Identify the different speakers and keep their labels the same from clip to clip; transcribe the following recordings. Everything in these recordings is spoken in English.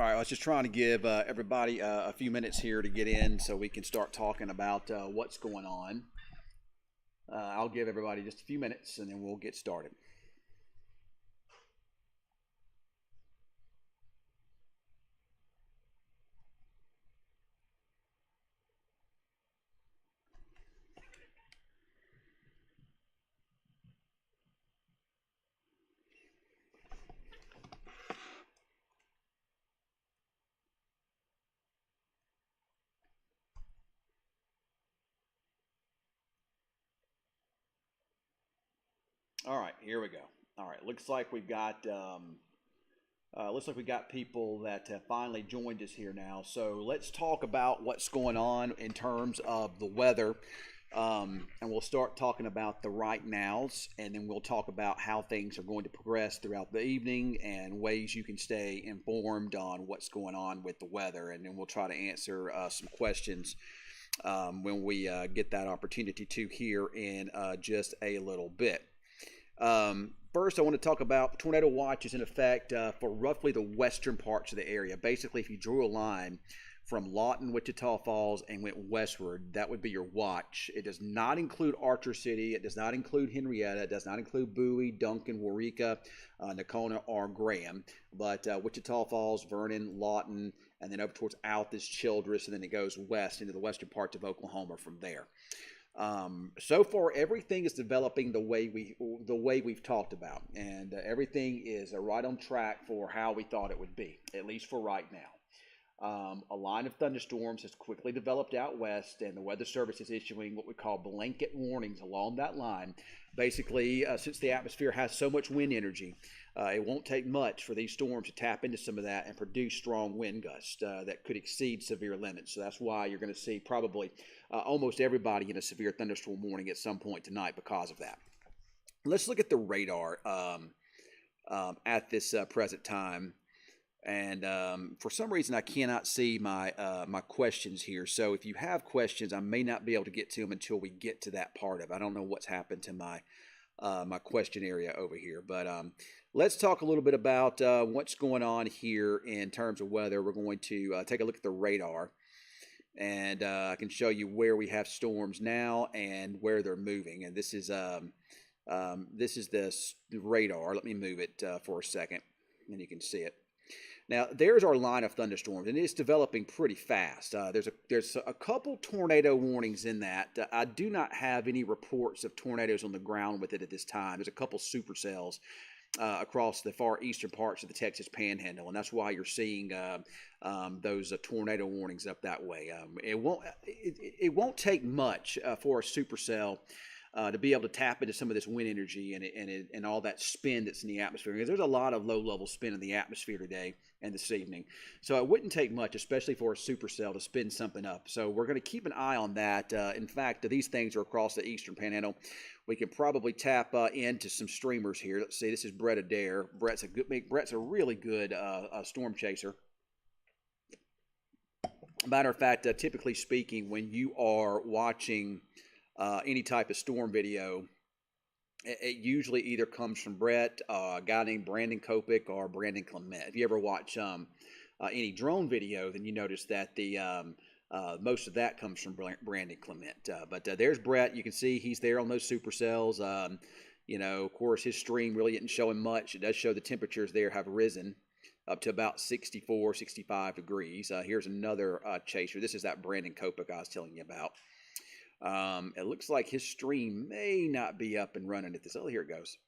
Speaker 1: right, I was just trying to give everybody a few minutes here to get in so we can start talking about what's going on. I'll give everybody just a few minutes and then we'll get started. All right, here we go. All right, looks like we got people that have finally joined us here now. So let's talk about what's going on in terms of the weather. And we'll start talking about the right nows, and then we'll talk about how things are going to progress throughout the evening and ways you can stay informed on what's going on with the weather. And then we'll try to answer some questions when we get that opportunity to here in just a little bit. First, I want to talk about tornado watch is in effect for roughly the western parts of the area. Basically, if you drew a line from Lawton, Wichita Falls, and went westward, that would be your watch. It does not include Archer City. It does not include Henrietta. It does not include Bowie, Duncan, Waurika, Nocona, or Graham. But Wichita Falls, Vernon, Lawton, and then up towards Altus, Childress, and then it goes west into the western parts of Oklahoma from there. So far, everything is developing the way we've talked about, and everything is right on track for how we thought it would be, at least for right now. A line of thunderstorms has quickly developed out west, and the Weather Service is issuing what we call blanket warnings along that line. Basically, since the atmosphere has so much wind energy, it won't take much for these storms to tap into some of that and produce strong wind gusts that could exceed severe limits. So that's why you're going to see probably almost everybody in a severe thunderstorm warning at some point tonight because of that. Let's look at the radar at this present time. And for some reason, I cannot see my my questions here. So if you have questions, I may not be able to get to them until we get to that part of it. I don't know what's happened to my my question area over here. But let's talk a little bit about what's going on here in terms of weather. We're going to take a look at the radar. And I can show you where we have storms now and where they're moving. And this is the radar. Let me move it for a second, and you can see it. Now, there's our line of thunderstorms, and it's developing pretty fast. There's a couple tornado warnings in that. I do not have any reports of tornadoes on the ground with it at this time. There's a couple supercells across the far eastern parts of the Texas Panhandle, and that's why you're seeing those tornado warnings up that way. It won't take much for a supercell to be able to tap into some of this wind energy and all that spin that's in the atmosphere. Because there's a lot of low-level spin in the atmosphere today and this evening. So it wouldn't take much, especially for a supercell, to spin something up. So we're going to keep an eye on that. In fact, these things are across the eastern panhandle. We can probably tap into some streamers here. Let's see, this is Brett Adair. Brett's a really good storm chaser. Matter of fact, typically speaking, when you are watching any type of storm video, it usually either comes from Brett, a guy named Brandon Kopic, or Brandon Clement. If you ever watch any drone video, then you notice that the most of that comes from Brandon Clement. But there's Brett. You can see he's there on those supercells. Of course, his stream really isn't showing much. It does show the temperatures there have risen up to about 64, 65 degrees. Here's another chaser. This is that Brandon Kopic I was telling you about. It looks like his stream may not be up and running at this. Oh, here it goes.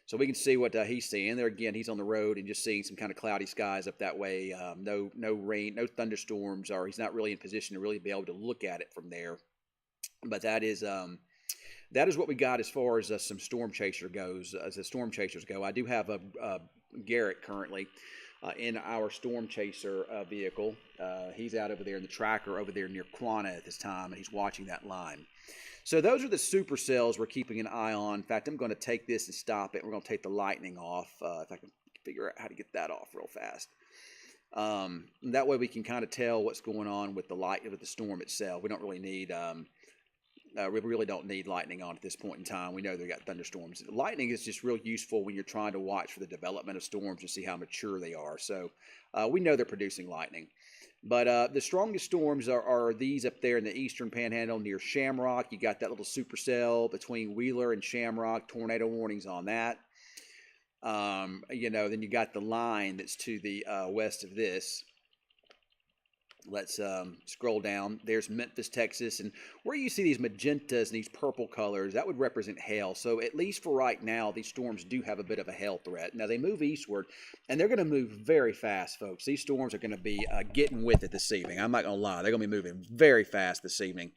Speaker 1: So we can see what he's seeing there. Again, he's on the road and just seeing some kind of cloudy skies up that way. No rain, no thunderstorms, or he's not really in position to really be able to look at it from there. But that is what we got as far as some storm chaser goes. As the storm chasers go, I do have a Garrett currently in our storm chaser vehicle. He's out over there in the tracker over there near Quanah at this time, and he's watching that line. So those are the supercells we're keeping an eye on. In fact, I'm going to take this and stop it. We're going to take the lightning off, if I can figure out how to get that off real fast. That way we can kind of tell what's going on with the storm itself. We don't really need We really don't need lightning on at this point in time. We know they've got thunderstorms. Lightning is just real useful when you're trying to watch for the development of storms to see how mature they are. So we know they're producing lightning. But the strongest storms are these up there in the eastern panhandle near Shamrock. You got that little supercell between Wheeler and Shamrock. Tornado warnings on that. Then you got the line that's to the west of this. Let's scroll down. There's Memphis, Texas. And where you see these magentas and these purple colors, that would represent hail. So at least for right now, these storms do have a bit of a hail threat. Now, they move eastward, and they're going to move very fast, folks. These storms are going to be getting with it this evening. I'm not going to lie. They're going to be moving very fast this evening.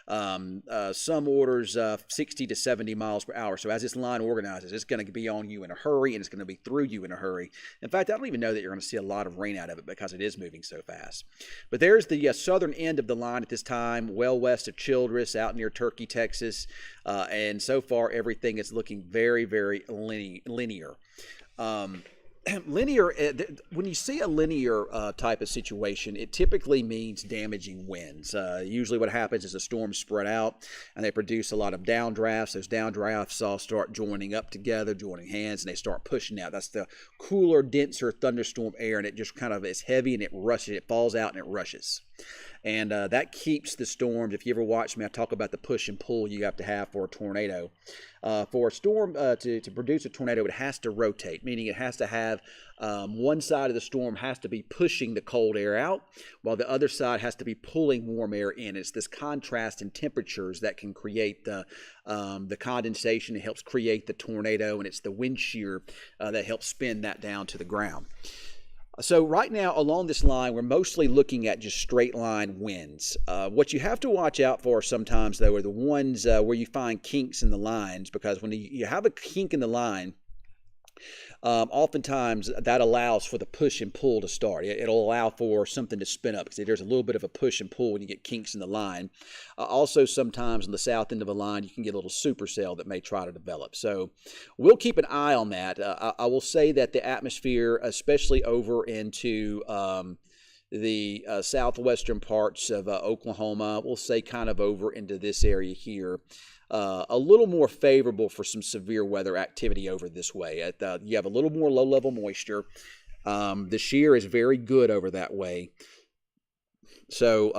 Speaker 1: Some orders 60 to 70 miles per hour. So as this line organizes, it's going to be on you in a hurry, and it's going to be through you in a hurry. In fact, I don't even know that you're going to see a lot of rain out of it because it is moving so fast. But there's the southern end of the line at this time, well west of Childress, out near Turkey, Texas. And so far, everything is looking very, very linear. Linear, when you see a linear type of situation, it typically means damaging winds. Usually what happens is the storms spread out and they produce a lot of downdrafts. Those downdrafts all start joining up together, joining hands, and they start pushing out. That's the cooler, denser thunderstorm air, and it just kind of is heavy and it rushes, it falls out and it rushes. And that keeps the storms. If you ever watch me, I talk about the push and pull you have to have for a tornado. For a storm to produce a tornado, it has to rotate, meaning it has to have one side of the storm has to be pushing the cold air out, while the other side has to be pulling warm air in. It's this contrast in temperatures that can create the condensation. It helps create the tornado, and it's the wind shear that helps spin that down to the ground. So right now along this line, we're mostly looking at just straight line winds. What you have to watch out for sometimes, though, are the ones where you find kinks in the lines, because when you have a kink in the line, oftentimes that allows for the push and pull to start. It'll allow for something to spin up because there's a little bit of a push and pull when you get kinks in the line. Also, sometimes on the south end of a line, you can get a little supercell that may try to develop. So we'll keep an eye on that. I will say that the atmosphere, especially over into the southwestern parts of Oklahoma, we'll say kind of over into this area here, a little more favorable for some severe weather activity over this way. You have a little more low-level moisture. The shear is very good over that way. So,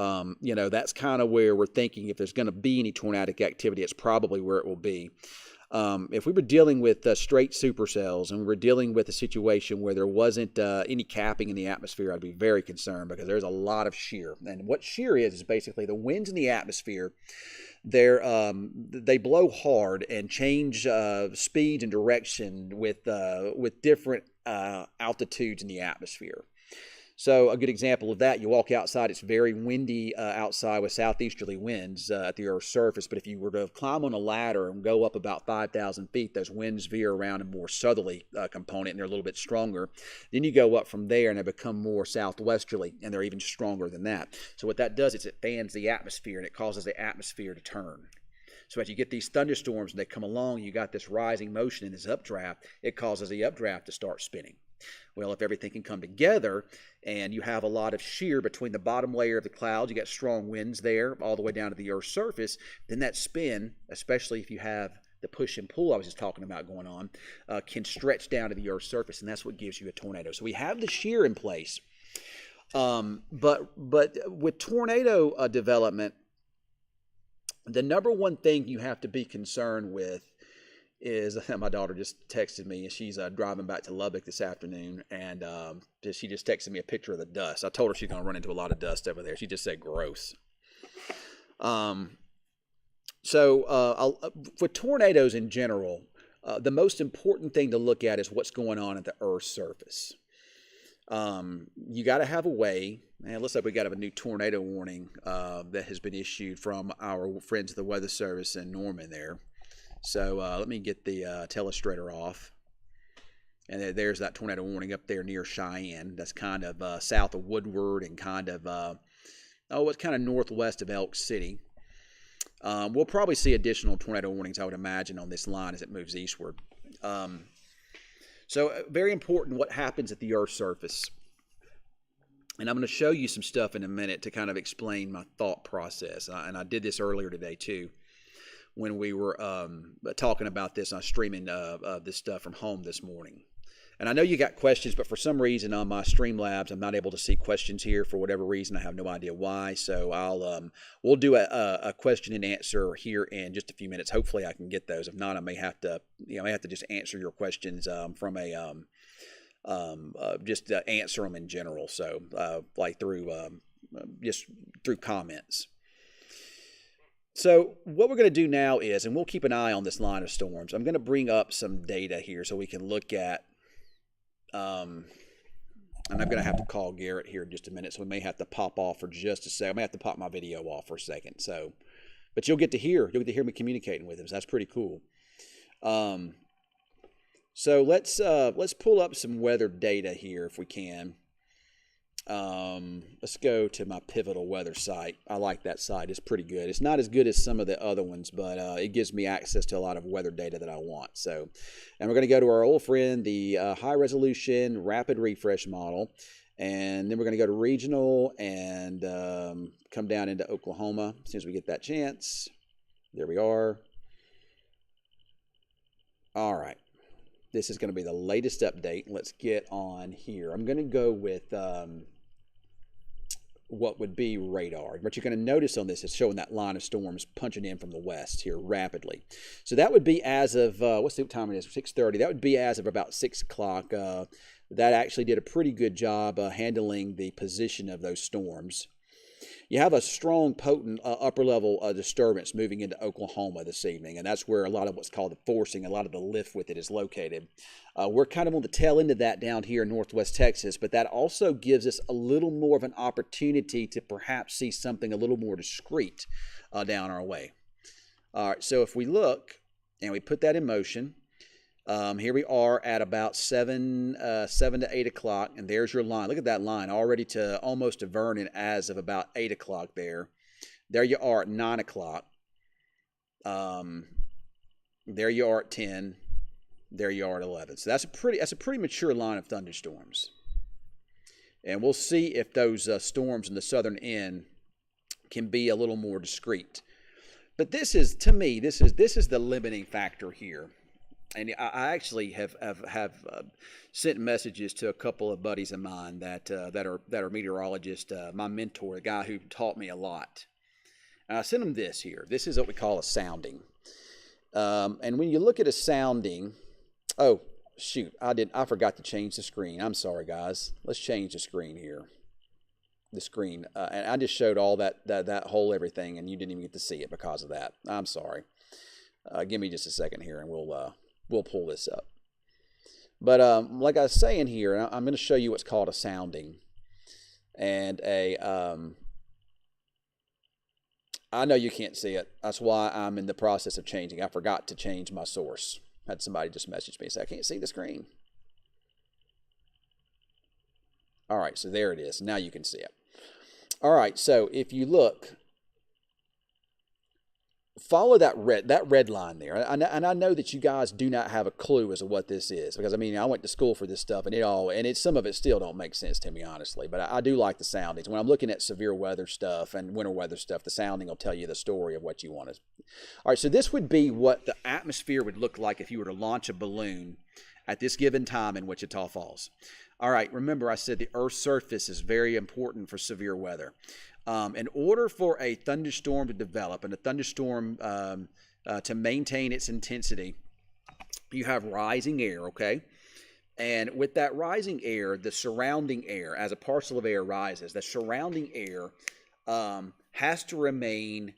Speaker 1: that's kind of where we're thinking if there's going to be any tornadic activity, it's probably where it will be. If we were dealing with straight supercells and we were dealing with a situation where there wasn't any capping in the atmosphere, I'd be very concerned because there's a lot of shear. And what shear is basically the winds in the atmosphere. They blow hard and change speed and direction with different altitudes in the atmosphere. So a good example of that, you walk outside, it's very windy outside with southeasterly winds at the Earth's surface. But if you were to climb on a ladder and go up about 5,000 feet, those winds veer around a more southerly component, and they're a little bit stronger. Then you go up from there, and they become more southwesterly, and they're even stronger than that. So what that does is it fans the atmosphere, and it causes the atmosphere to turn. So as you get these thunderstorms and they come along, you got this rising motion in this updraft, it causes the updraft to start spinning. Well, if everything can come together and you have a lot of shear between the bottom layer of the clouds, you got strong winds there all the way down to the Earth's surface, then that spin, especially if you have the push and pull I was just talking about going on, can stretch down to the Earth's surface, and that's what gives you a tornado. So we have the shear in place. But with tornado development, the number one thing you have to be concerned with is my daughter just texted me, and she's driving back to Lubbock this afternoon, and she just texted me a picture of the dust. I told her she's going to run into a lot of dust over there. She just said gross. For tornadoes in general, the most important thing to look at is what's going on at the Earth's surface. You got to have a way, and it looks like we got to have a new tornado warning that has been issued from our friends at the Weather Service in Norman there. So let me get the telestrator off. And there's that tornado warning up there near Cheyenne. That's kind of south of Woodward and kind of, it's kind of northwest of Elk City. We'll probably see additional tornado warnings, I would imagine, on this line as it moves eastward. So very important what happens at the Earth's surface. And I'm going to show you some stuff in a minute to kind of explain my thought process. And I did this earlier today too. when we were talking about this. I was streaming this stuff from home this morning. And I know you got questions, but for some reason on my Streamlabs, I'm not able to see questions here for whatever reason. I have no idea why. So we'll do a question and answer here in just a few minutes. Hopefully, I can get those. If not, I may have to just answer your questions from a just answer them in general. So like through just through comments. So what we're going to do now is, and we'll keep an eye on this line of storms. I'm going to bring up some data here so we can look at. And I'm going to have to call Garrett here in just a minute, so we may have to pop off for just a second. I may have to pop my video off for a second. So, but you'll get to hear me communicating with him. So that's pretty cool. So let's pull up some weather data here if we can. Let's go to my Pivotal weather site. I like that site. It's pretty good. It's not as good as some of the other ones, but it gives me access to a lot of weather data that I want. So, and we're going to go to our old friend, the high resolution rapid refresh model, and then we're going to go to regional and come down into Oklahoma as soon as we get that chance. There we are. All right. This is going to be the latest update. Let's get on here. I'm going to go with what would be radar. What you're going to notice on this is showing that line of storms punching in from the west here rapidly. So that would be as of, what's the time it is? 6:30. That would be as of about 6 o'clock. That actually did a pretty good job handling the position of those storms. You have a strong, potent upper-level disturbance moving into Oklahoma this evening, and that's where a lot of what's called the forcing, a lot of the lift with it is located. We're kind of on the tail end of that down here in northwest Texas, but that also gives us a little more of an opportunity to perhaps see something a little more discreet down our way. All right, so if we look and we put that in motion, here we are at about 7 to 8 o'clock, and there's your line. Look at that line, already to almost to Vernon as of about 8 o'clock there. There you are at 9 o'clock. There you are at 10. There you are at 11. So that's a pretty mature line of thunderstorms. And we'll see if those storms in the southern end can be a little more discreet. But this is, to me, this is the limiting factor here. And I actually have sent messages to a couple of buddies of mine that are meteorologists. My mentor, a guy who taught me a lot. And I sent him this here. This is what we call a sounding. And when you look at a sounding, oh shoot, I forgot to change the screen. I'm sorry, guys. Let's change the screen here. The screen, and I just showed all that whole everything, and you didn't even get to see it because of that. I'm sorry. Give me just a second here, and we'll pull this up. But like I was saying here, I'm going to show you what's called a sounding. And I know you can't see it. That's why I'm in the process of changing. I forgot to change my source. Had somebody just message me and say, I can't see the screen. All right, so there it is. Now you can see it. All right, so if you look, follow that red line there, and I know that you guys do not have a clue as to what this is, because I mean I went to school for this stuff, and some of it still don't make sense to me honestly. But I do like the soundings. When I'm looking at severe weather stuff and winter weather stuff, the sounding will tell you the story of what you want to. All right, so this would be what the atmosphere would look like if you were to launch a balloon at this given time in Wichita Falls. All right, remember I said the Earth's surface is very important for severe weather. In order for a thunderstorm to develop and a thunderstorm to maintain its intensity, you have rising air, okay? And with that rising air, the surrounding air, as a parcel of air rises, the surrounding air has to remain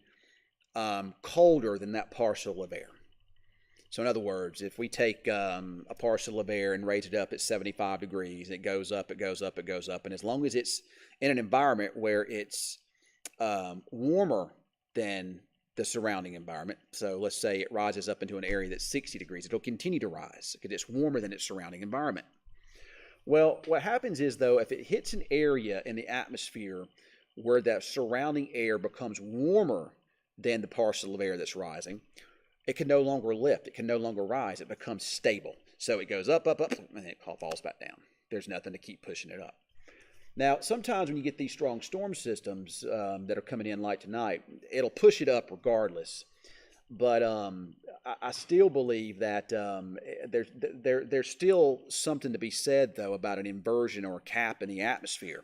Speaker 1: colder than that parcel of air. So in other words, if we take a parcel of air and raise it up at 75 degrees, it goes up, it goes up, it goes up. And as long as it's in an environment where it's warmer than the surrounding environment, so let's say it rises up into an area that's 60 degrees, it'll continue to rise because it's warmer than its surrounding environment. Well, what happens is, though, if it hits an area in the atmosphere where that surrounding air becomes warmer than the parcel of air that's rising, it can no longer lift. It can no longer rise. It becomes stable. So it goes up, up, up, and then it falls back down. There's nothing to keep pushing it up. Now, sometimes when you get these strong storm systems that are coming in like tonight, it'll push it up regardless. But I still believe that there's still something to be said though about an inversion or a cap in the atmosphere.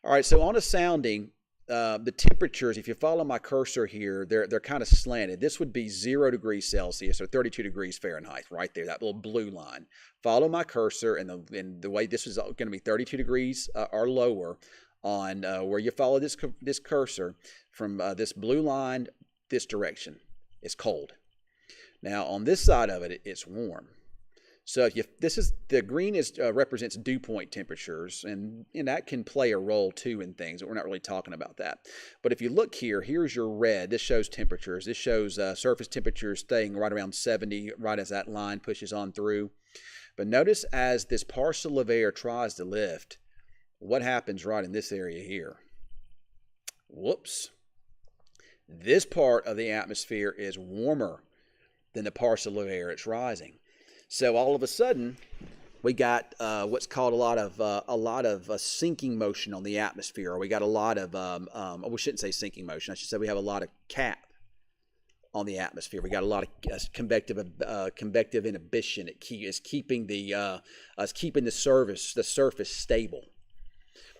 Speaker 1: All right, so on a sounding, the temperatures, if you follow my cursor here, they're kind of slanted. This would be 0 degrees Celsius or 32 degrees Fahrenheit, right there, that little blue line. Follow my cursor, and the way this is going to be 32 degrees or lower on where you follow this cursor from this blue line this direction. It's cold. Now on this side of it, it's warm. So if this is the green is represents dew point temperatures, and that can play a role too in things, but we're not really talking about that. But if you look here, here's your red. This shows temperatures. This shows surface temperatures staying right around 70, right as that line pushes on through. But notice as this parcel of air tries to lift, what happens right in this area here? Whoops. This part of the atmosphere is warmer than the parcel of air it's rising. So all of a sudden, we got what's called a lot of sinking motion on the atmosphere. Or we got a lot of we shouldn't say sinking motion. I should say we have a lot of cap on the atmosphere. We got a lot of convective inhibition. It's keeping the surface stable.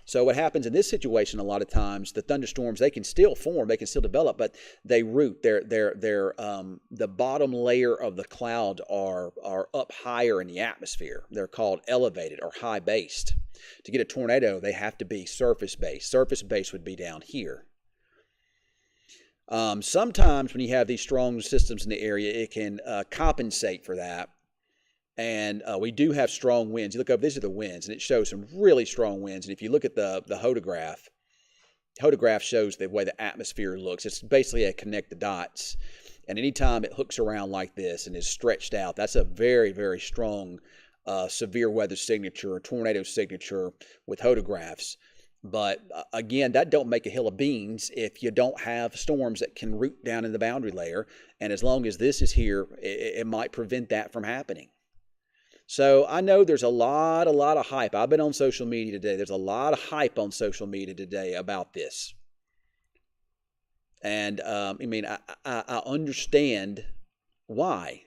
Speaker 1: So what happens in this situation a lot of times, the thunderstorms, they can still form, they can still develop, but they root. The bottom layer of the cloud are up higher in the atmosphere. They're called elevated or high based. To get a tornado, they have to be surface based. Surface based would be down here. Sometimes when you have these strong systems in the area, it can compensate for that. And we do have strong winds. You look up, these are the winds, and it shows some really strong winds. And if you look at the hodograph shows the way the atmosphere looks. It's basically a connect the dots. And anytime it hooks around like this and is stretched out, that's a very, very strong severe weather signature or tornado signature with hodographs. But again, that don't make a hill of beans if you don't have storms that can root down in the boundary layer. And as long as this is here, it might prevent that from happening. So I know there's a lot of hype. I've been on social media today. There's a lot of hype on social media today about this. And I understand why.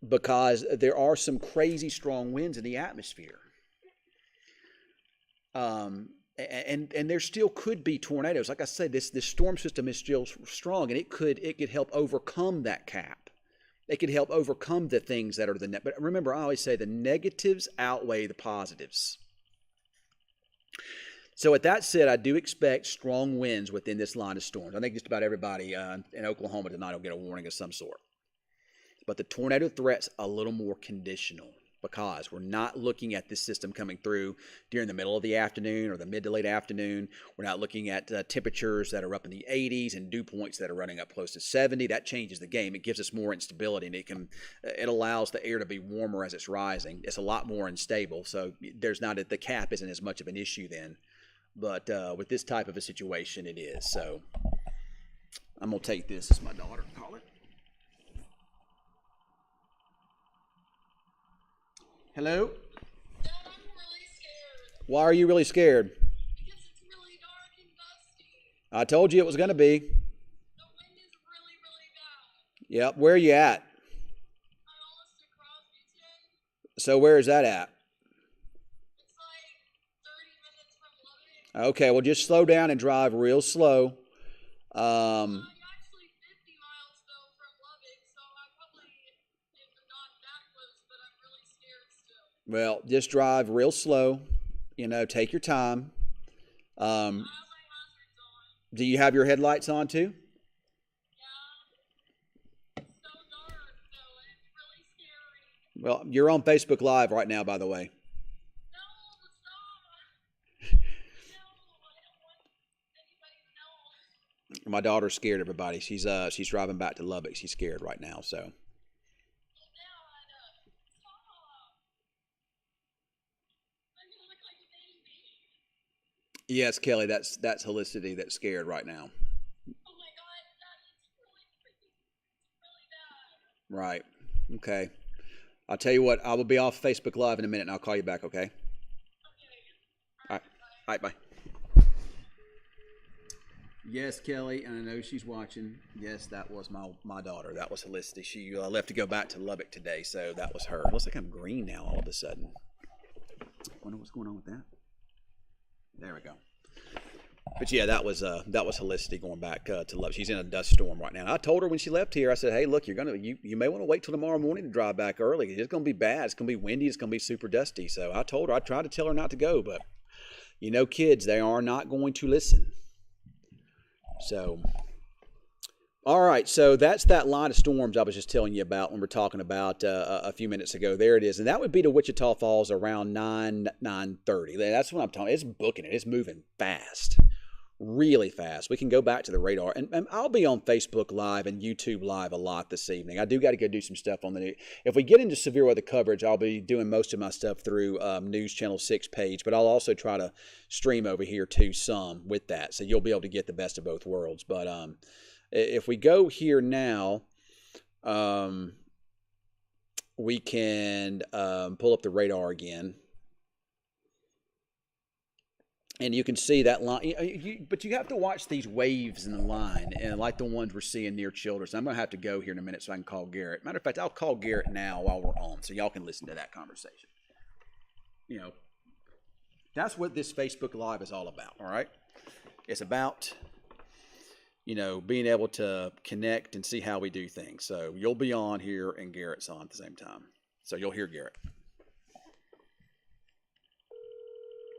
Speaker 1: Because there are some crazy strong winds in the atmosphere. And there still could be tornadoes. Like I said, this storm system is still strong, and it could help overcome that cap. They could help overcome the things that are the net. But remember, I always say the negatives outweigh the positives. So with that said, I do expect strong winds within this line of storms. I think just about everybody in Oklahoma tonight will get a warning of some sort. But the tornado threat's a little more conditional because we're not looking at this system coming through during the middle of the afternoon or the mid to late afternoon. We're not looking at temperatures that are up in the 80s and dew points that are running up close to 70. That changes the game. It gives us more instability, and it allows the air to be warmer as it's rising. It's a lot more unstable, so the cap isn't as much of an issue then. But with this type of a situation, it is. So I'm going to take this as my daughter call it. Hello?
Speaker 2: Dad, I'm really scared.
Speaker 1: Why are you really scared?
Speaker 2: Because it's really dark and dusty.
Speaker 1: I told you it was going to be.
Speaker 2: The wind is really, really bad.
Speaker 1: Yep. Where are you at?
Speaker 2: I'm almost to Crosbyton.
Speaker 1: So where is that at?
Speaker 2: It's like 30 minutes from Lubbock.
Speaker 1: Okay. Well, just slow down and drive real slow.
Speaker 2: I'm actually 50 miles, though, from Lubbock, so I probably am not that close, but I'm really scared still.
Speaker 1: Well, just drive real slow. Take your time.
Speaker 2: I have my hazards on.
Speaker 1: Do you have your headlights on too?
Speaker 2: Yeah. It's so dark, though, and it's really scary.
Speaker 1: Well, you're on Facebook Live right now, by the way.
Speaker 2: No, stop. No, I don't want anybody to know.
Speaker 1: My daughter's scared, everybody. She's driving back to Lubbock. She's scared right now, so.
Speaker 2: Well, Dad, stop. I'm gonna look like a baby.
Speaker 1: Yes, Kelly, that's Helicity that's scared right now.
Speaker 2: Oh my God, Dad, it's really bad.
Speaker 1: Right. Okay. I'll tell you what, I will be off Facebook Live in a minute and I'll call you back, okay?
Speaker 2: Okay.
Speaker 1: All right. All right, bye. Yes, Kelly, and I know she's watching. Yes, that was my daughter. That was Felicity. She left to go back to Lubbock today, so that was her. It looks like I'm green now all of a sudden. I wonder what's going on with that. There we go. But yeah, that was Felicity going back to Lubbock. She's in a dust storm right now. And I told her when she left here, I said, "Hey, look, you may want to wait till tomorrow morning to drive back early. It's going to be bad. It's going to be windy. It's going to be super dusty." So I told her. I tried to tell her not to go, but kids, they are not going to listen. So, all right. So that's that line of storms I was just telling you about when we're talking about a few minutes ago. There it is, and that would be to Wichita Falls around 9:30. That's what I'm talking. It's booking it. It's moving fast, really fast. We can go back to the radar, and I'll be on Facebook Live and YouTube Live a lot this evening. I do got to go do some stuff on the news. If we get into severe weather coverage, I'll be doing most of my stuff through News Channel 6 page, but I'll also try to stream over here too some with that, so you'll be able to get the best of both worlds. But if we go here now, we can pull up the radar again. And you can see that line, but you have to watch these waves in the line, and like the ones we're seeing near Childress. I'm going to have to go here in a minute so I can call Garrett. Matter of fact, I'll call Garrett now while we're on, so y'all can listen to that conversation. That's what this Facebook Live is all about, all right? It's about, being able to connect and see how we do things. So you'll be on here, and Garrett's on at the same time. So you'll hear Garrett.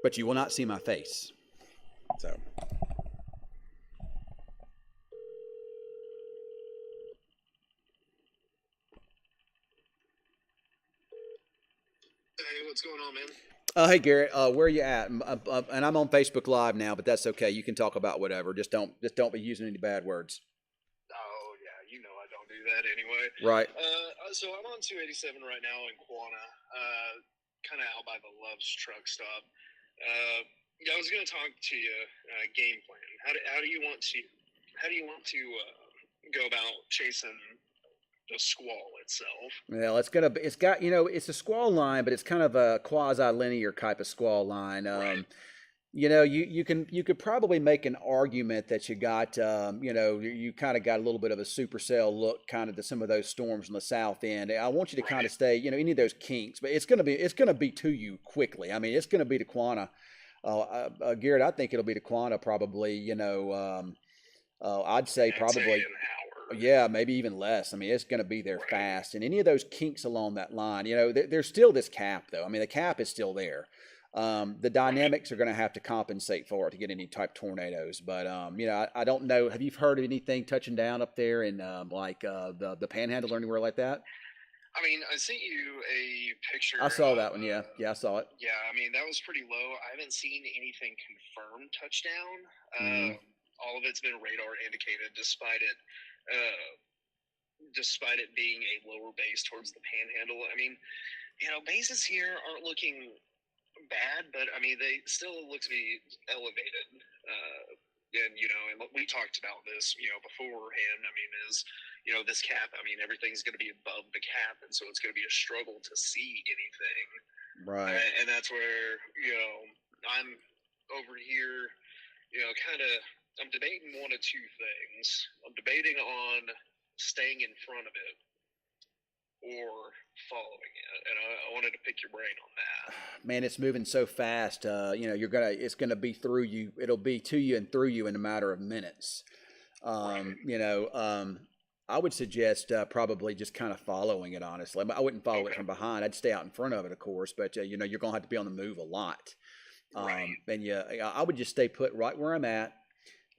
Speaker 1: But you will not see my face. So.
Speaker 3: Hey, what's going on, man?
Speaker 1: Hey Garrett, where are you at? And I'm on Facebook Live now, but that's okay. You can talk about whatever. Just don't be using any bad words.
Speaker 3: Oh, yeah, I don't do that anyway.
Speaker 1: Right.
Speaker 3: So I'm on 287 right now in Quanah, kind of out by the Love's truck stop. Yeah, I was going to talk to you game plan. How do you want to go about chasing the squall itself?
Speaker 1: Well, it's a squall line, but it's kind of a quasi-linear type of squall line.
Speaker 3: Right.
Speaker 1: You could probably make an argument that you got, you kind of got a little bit of a supercell look kind of to some of those storms on the south end. I want you to kind of stay, any of those kinks, but it's going to be to you quickly. I mean, it's going to be to Quanah. Garrett, I think it'll be to Quanah probably, I'd say probably
Speaker 3: an hour.
Speaker 1: yeah, maybe even less. I mean, it's going to be there fast. And any of those kinks along that line, there's still this cap, though. I mean, the cap is still there. The dynamics are going to have to compensate for it to get any type tornadoes. But, I don't know. Have you heard of anything touching down up there in the Panhandle or anywhere like that?
Speaker 3: I mean, I sent you a picture.
Speaker 1: I saw that one. Yeah, I saw it.
Speaker 3: Yeah, I mean, that was pretty low. I haven't seen anything confirmed touchdown. All of it's been radar indicated, despite it being a lower base towards the Panhandle. I mean, bases here aren't looking bad, but I mean, they still look to be elevated. And we talked about this, beforehand. I mean, this cap. I mean, everything's going to be above the cap, and so it's going to be a struggle to see anything.
Speaker 1: Right.
Speaker 3: And that's where I'm over here. I'm debating one of two things. I'm debating on staying in front of it or following it, and I wanted to pick your brain on that.
Speaker 1: Man, it's moving so fast. It's gonna be through you. It'll be to you and through you in a matter of minutes. I would suggest probably just kind of following it. Honestly, I wouldn't follow it from behind. I'd stay out in front of it, of course. But you're gonna have to be on the move a lot. And I would just stay put right where I'm at.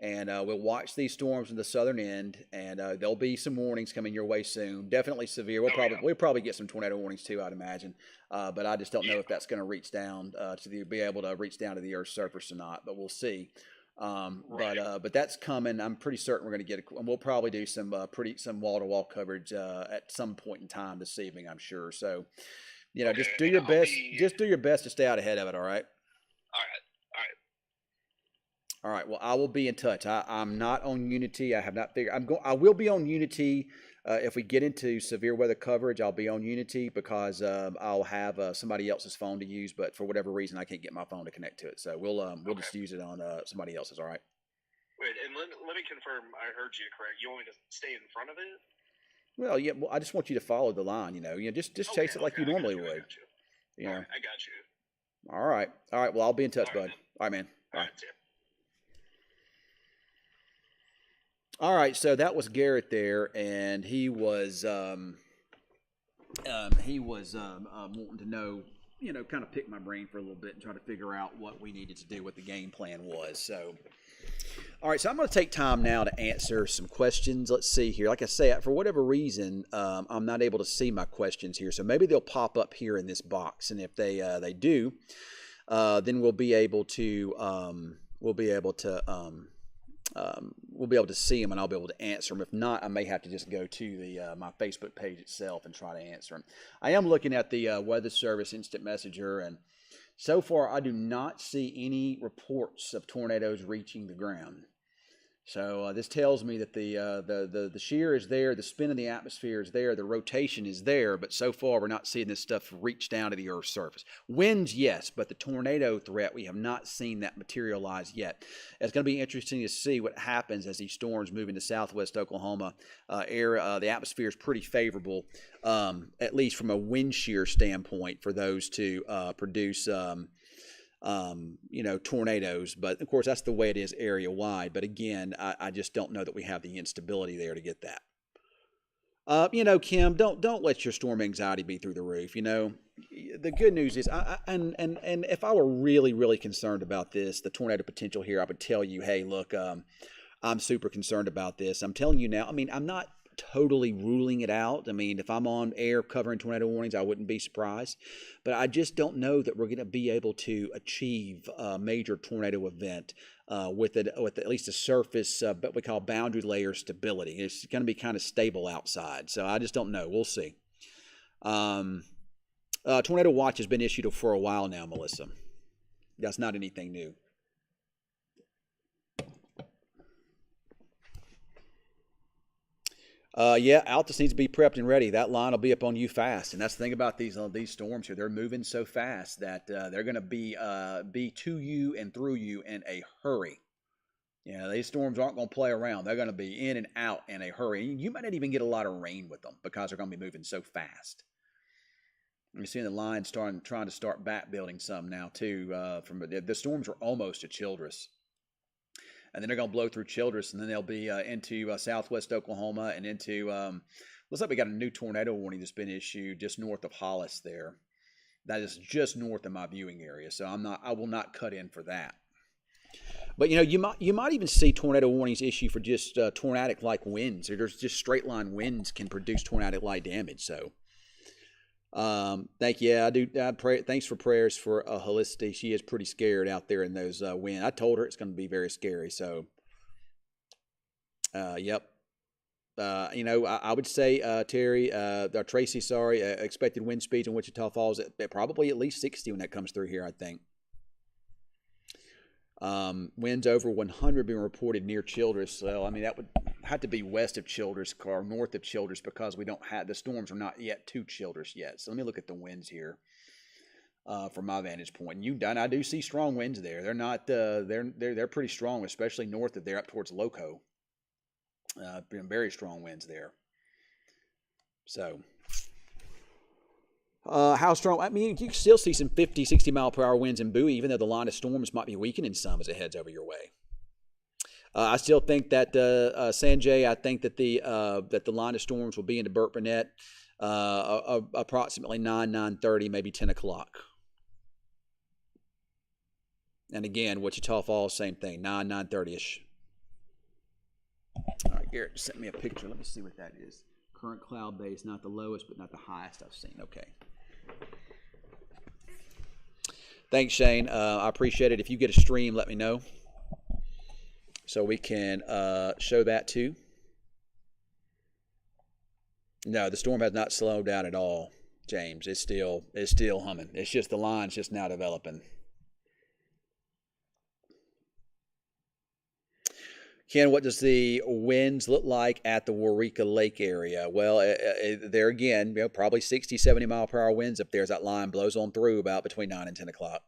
Speaker 1: And we'll watch these storms in the southern end, and there'll be some warnings coming your way soon. Definitely severe. We'll probably get some tornado warnings too, I'd imagine. But I just don't know if that's going to reach down be able to reach down to the Earth's surface or not. But we'll see. But that's coming. I'm pretty certain we're going to get it, and we'll probably do some wall-to-wall coverage at some point in time this evening, I'm sure. So, just do your best. Just do your best to stay out ahead of it. All right.
Speaker 3: All right.
Speaker 1: All right. Well, I will be in touch. I'm not on Unity. I have not figured. I will be on Unity if we get into severe weather coverage. I'll be on Unity because I'll have somebody else's phone to use. But for whatever reason, I can't get my phone to connect to it. So we'll just use it on somebody else's. All right.
Speaker 3: Wait, and let me confirm I heard you correct. You want me to stay in front of it?
Speaker 1: Well, yeah. Well, I just want you to follow the line. Just
Speaker 3: Okay,
Speaker 1: chase it like
Speaker 3: okay,
Speaker 1: you
Speaker 3: I got
Speaker 1: normally
Speaker 3: you, I
Speaker 1: would.
Speaker 3: got you.
Speaker 1: You
Speaker 3: All
Speaker 1: know.
Speaker 3: right, I got you.
Speaker 1: All right. All right. Well, I'll be in touch,
Speaker 3: All right,
Speaker 1: bud.
Speaker 3: man.
Speaker 1: All right, man.
Speaker 3: All
Speaker 1: Bye.
Speaker 3: right, see ya.
Speaker 1: All right. So that was Garrett there, and he was wanting to know, kind of pick my brain for a little bit and try to figure out what we needed to do, what the game plan was. So, all right, so I'm going to take time now to answer some questions. Let's see here. Like I say, for whatever reason, I'm not able to see my questions here, so maybe they'll pop up here in this box, and if they do, then we'll be able to see them, and I'll be able to answer them. If not, I may have to just go to the my Facebook page itself and try to answer them. I am looking at the Weather Service Instant Messenger, and so far I do not see any reports of tornadoes reaching the ground. So this tells me that the shear is there, the spin of the atmosphere is there, the rotation is there, but so far we're not seeing this stuff reach down to the Earth's surface. Winds, yes, but the tornado threat, we have not seen that materialize yet. It's going to be interesting to see what happens as these storms move into southwest Oklahoma area. The atmosphere is pretty favorable, at least from a wind shear standpoint, for those to produce tornadoes. But of course, that's the way it is area wide. But again, I just don't know that we have the instability there to get that. Kim, don't let your storm anxiety be through the roof. The good news is, and if I were really, really concerned about this, the tornado potential here, I would tell you, hey, look, I'm super concerned about this. I'm telling you now. I mean, I'm not totally ruling it out. I mean, if I'm on air covering tornado warnings, I wouldn't be surprised. But I just don't know that we're going to be able to achieve a major tornado event with at least a surface, what we call boundary layer stability. It's going to be kind of stable outside. So I just don't know. We'll see. Tornado watch has been issued for a while now, Melissa. That's not anything new. Yeah, Altus needs to be prepped and ready. That line will be up on you fast, and that's the thing about these storms here. They're moving so fast that they're going to be to you and through you in a hurry. These storms aren't going to play around. They're going to be in and out in a hurry. You might not even get a lot of rain with them because they're going to be moving so fast. You're seeing the line trying to start back building some now too. The storms are almost to Childress. And then they're going to blow through Childress, and then they'll be into southwest Oklahoma and into looks like we got a new tornado warning that's been issued just north of Hollis there. That is just north of my viewing area, so I will not cut in for that. But you might even see tornado warnings issued for just tornadic-like winds. There's just straight-line winds can produce tornadic-like damage. So, thank you. Yeah, I do. I pray. Thanks for prayers for Helicity. She is pretty scared out there in those winds. I told her it's going to be very scary. So, yep. I would say, Terry, Tracy, sorry, expected wind speeds in Wichita Falls at probably at least 60 when that comes through here, I think. Winds over 100 being reported near Childress. So, I mean, that would have to be west of Childress or north of Childress because we don't have the storms are not yet to Childress yet. So let me look at the winds here from my vantage point. And I do see strong winds there. They're not they're pretty strong, especially north of there up towards Loco. Been very strong winds there. So. How strong? I mean, you can still see some 50, 60 mile per hour winds in Bowie, even though the line of storms might be weakening some as it heads over your way. I still think that Sanjay. I think that the line of storms will be into Burt Burnett approximately 9:30, maybe 10 o'clock. And again, Wichita Falls, same thing, 9:30ish. All right, Garrett sent me a picture. Let me see what that is. Current cloud base, not the lowest, but not the highest I've seen. Okay. Thanks, Shane. I appreciate it. If you get a stream, let me know so we can show that too. No, the storm has not slowed down at all, James. It's still humming. It's just the line's just now developing. Ken, what does the winds look like at the Waurika Lake area? Well, there again, probably 60, 70 mile per hour winds up there as that line blows on through about between 9 and 10 o'clock.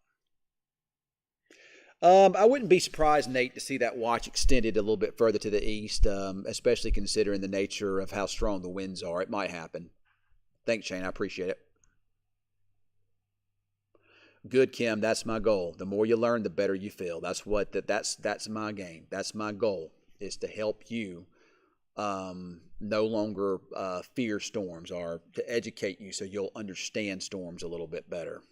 Speaker 1: I wouldn't be surprised, Nate, to see that watch extended a little bit further to the east, especially considering the nature of how strong the winds are. It might happen. Thanks, Shane. I appreciate it. Good, Kim. That's my goal. The more you learn, the better you feel. That's my game. That's my goal is to help you no longer fear storms or to educate you so you'll understand storms a little bit better.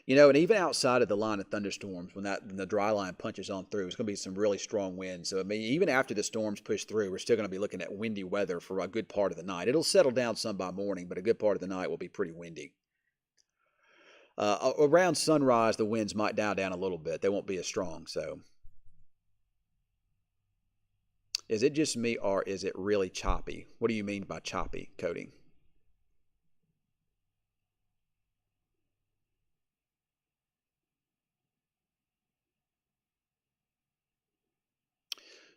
Speaker 1: And even outside of the line of thunderstorms, when the dry line punches on through, it's going to be some really strong winds. So I mean, even after the storms push through, we're still going to be looking at windy weather for a good part of the night. It'll settle down some by morning, but a good part of the night will be pretty windy. Around sunrise, the winds might dial down a little bit. They won't be as strong. So, is it just me, or is it really choppy? What do you mean by choppy, Cody?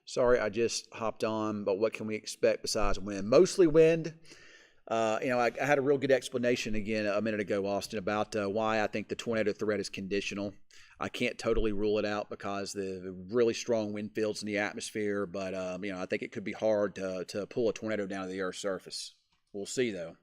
Speaker 1: Sorry, I just hopped on, but what can we expect besides wind? Mostly wind. I had a real good explanation again a minute ago, Austin, about why I think the tornado threat is conditional. I can't totally rule it out because the really strong wind fields in the atmosphere, but I think it could be hard to pull a tornado down to the Earth's surface. We'll see, though.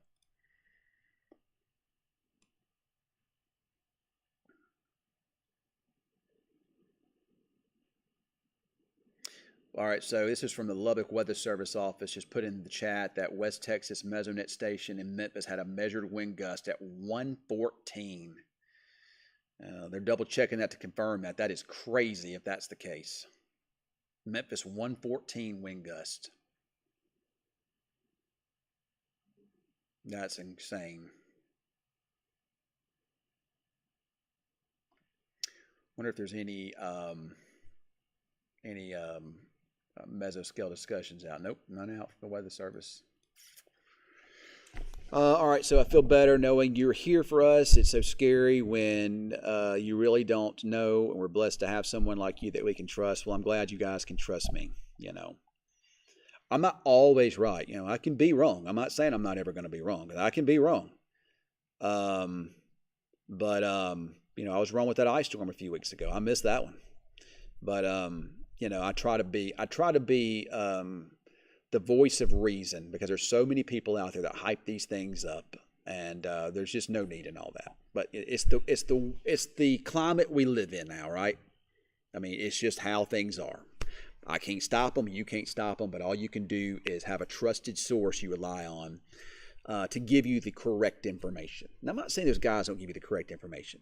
Speaker 1: All right, so this is from the Lubbock Weather Service office. Just put in the chat that West Texas Mesonet station in Memphis had a measured wind gust at 114. They're double checking that to confirm that. That is crazy if that's the case. Memphis 114 wind gust. That's insane. Wonder if there's any mesoscale discussions out. Nope, none out for the Weather Service. All right, so I feel better knowing you're here for us. It's so scary when you really don't know, and we're blessed to have someone like you that we can trust. Well, I'm glad you guys can trust me. I'm not always right. I can be wrong. I'm not saying I'm not ever going to be wrong, but I can be wrong. Um, but I was wrong with that ice storm a few weeks ago. I missed that one. But I try to be the voice of reason because there's so many people out there that hype these things up, and there's just no need in all that. But it's the climate we live in now, right? I mean, it's just how things are. I can't stop them. You can't stop them. But all you can do is have a trusted source you rely on to give you the correct information. Now, I'm not saying those guys don't give you the correct information,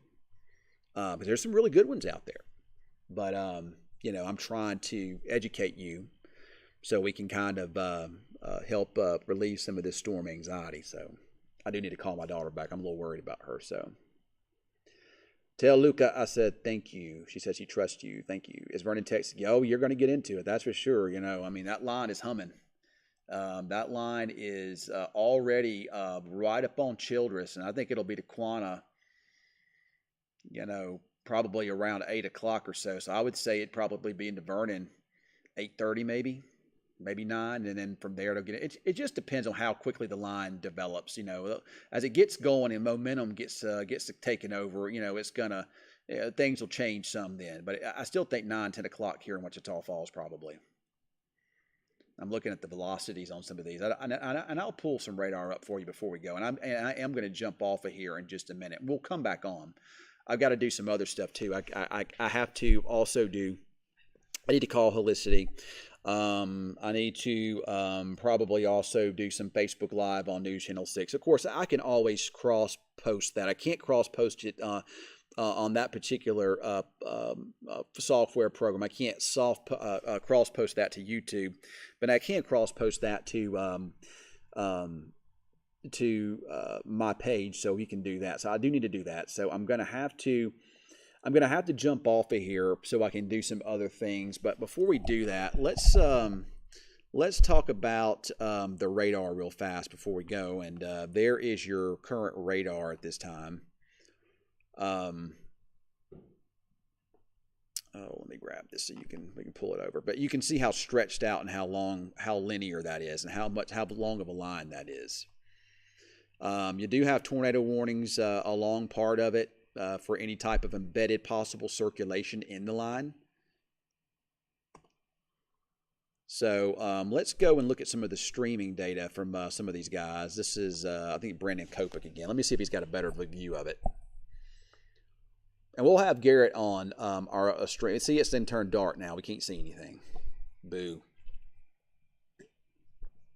Speaker 1: but there's some really good ones out there. But I'm trying to educate you so we can kind of help relieve some of this storm anxiety. So I do need to call my daughter back. I'm a little worried about her. So tell Luca I said thank you. She said she trusts you. Thank you. Is Vernon texting? Yo, you're going to get into it. That's for sure. I mean, that line is humming. That line is already right up on Childress, and I think it'll be to Quanah, probably around 8 o'clock or so. So I would say it'd probably be into Vernon 8:30 maybe 9, and then from there it'll get it. It just depends on how quickly the line develops. As it gets going and momentum gets taken over, it's gonna things will change some then. But I still think 9-10 o'clock here in Wichita Falls probably. I'm looking at the velocities on some of these, and I'll pull some radar up for you before we go. And I am going to jump off of here in just a minute. We'll come back on. I've got to do some other stuff too. I have to also do. I need to call Helicity. I need to probably also do some Facebook Live on News Channel 6. Of course, I can always cross post that. I can't cross post it on that particular software program. I can't cross post that to YouTube, but I can cross post that to my page, so you can do that. So I do need to do that. So I'm gonna have to jump off of here so I can do some other things. But before we do that, let's talk about the radar real fast before we go. And there is your current radar at this time. Let me grab this so we can pull it over. But you can see how stretched out and how linear that is, and how long of a line that is. You do have tornado warnings along part of it for any type of embedded possible circulation in the line. So let's go and look at some of the streaming data from some of these guys. This is, I think, Brandon Kopek again. Let me see if he's got a better view of it. And we'll have Garrett on our stream. See, it's then turned dark now. We can't see anything. Boo.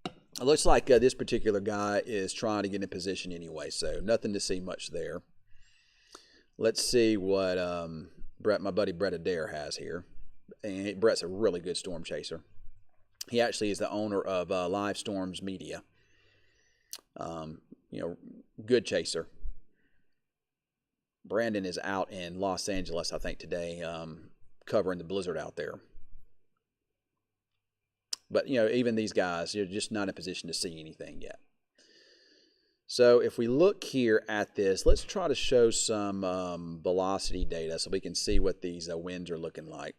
Speaker 1: It looks like this particular guy is trying to get in position anyway, so nothing to see much there. Let's see what my buddy Brett Adair has here. And Brett's a really good storm chaser. He actually is the owner of Live Storms Media. Good chaser. Brandon is out in Los Angeles, I think, today, covering the blizzard out there. But, even these guys, you're just not in a position to see anything yet. So if we look here at this, let's try to show some velocity data so we can see what these winds are looking like.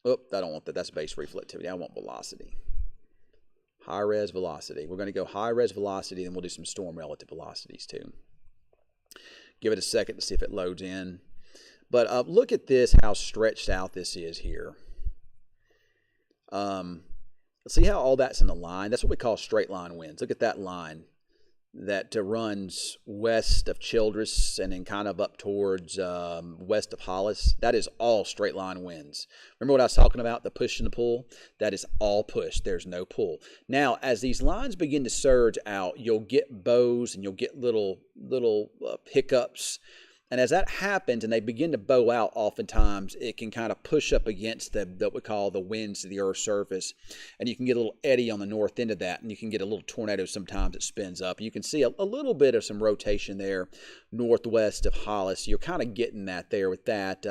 Speaker 1: Oh, I don't want that. That's base reflectivity. I want velocity. High-res velocity. We're going to go high-res velocity, and we'll do some storm relative velocities too. Give it a second to see if it loads in. But look at this, how stretched out this is here. See how all that's in a line? That's what we call straight line winds. Look at that line that runs west of Childress and then kind of up towards west of Hollis. That is all straight line winds. Remember what I was talking about, the push and the pull? That is all push. There's no pull. Now, as these lines begin to surge out, you'll get bows and you'll get little hiccups. And as that happens and they begin to bow out, oftentimes it can kind of push up against what we call the winds to the Earth's surface. And you can get a little eddy on the north end of that, and you can get a little tornado sometimes that spins up. You can see a little bit of some rotation there northwest of Hollis. You're kind of getting that there with that.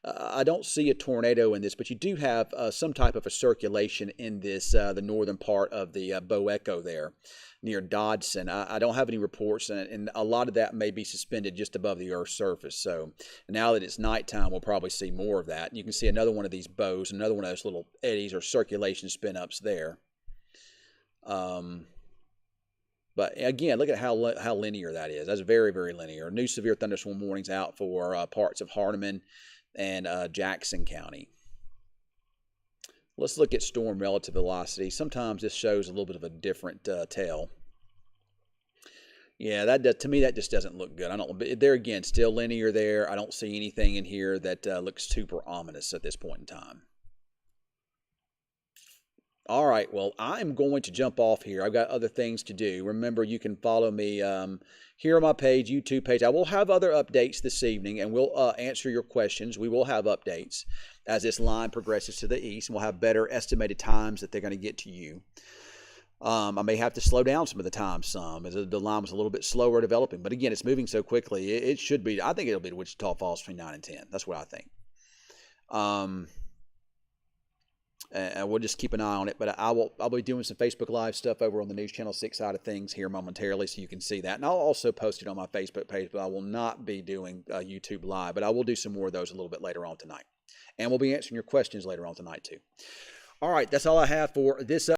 Speaker 1: I don't see a tornado in this, but you do have some type of a circulation in this, the northern part of the Bow Echo there, near Dodson. I don't have any reports, and a lot of that may be suspended just above the Earth's surface. So now that it's nighttime, we'll probably see more of that. You can see another one of these bows, another one of those little eddies or circulation spin-ups there. But again, look at how linear that is. That's very, very linear. New severe thunderstorm warnings out for parts of Hardeman and Jackson County. Let's look at storm relative velocity. Sometimes this shows a little bit of a different tale. Yeah, to me, that just doesn't look good. There again, still linear there. I don't see anything in here that looks super ominous at this point in time. All right, well, I'm going to jump off here. I've got other things to do. Remember, you can follow me here on my page, YouTube page. I will have other updates this evening, and we'll answer your questions. We will have updates as this line progresses to the east, and we'll have better estimated times that they're going to get to you. I may have to slow down some of the times as the line was a little bit slower developing. But again, it's moving so quickly. It should be, I think it'll be to Wichita Falls between 9 and 10. That's what I think. And we'll just keep an eye on it. But I'll be doing some Facebook Live stuff over on the News Channel 6 side of things here momentarily, so you can see that. And I'll also post it on my Facebook page, but I will not be doing YouTube Live. But I will do some more of those a little bit later on tonight. And we'll be answering your questions later on tonight, too. All right, that's all I have for this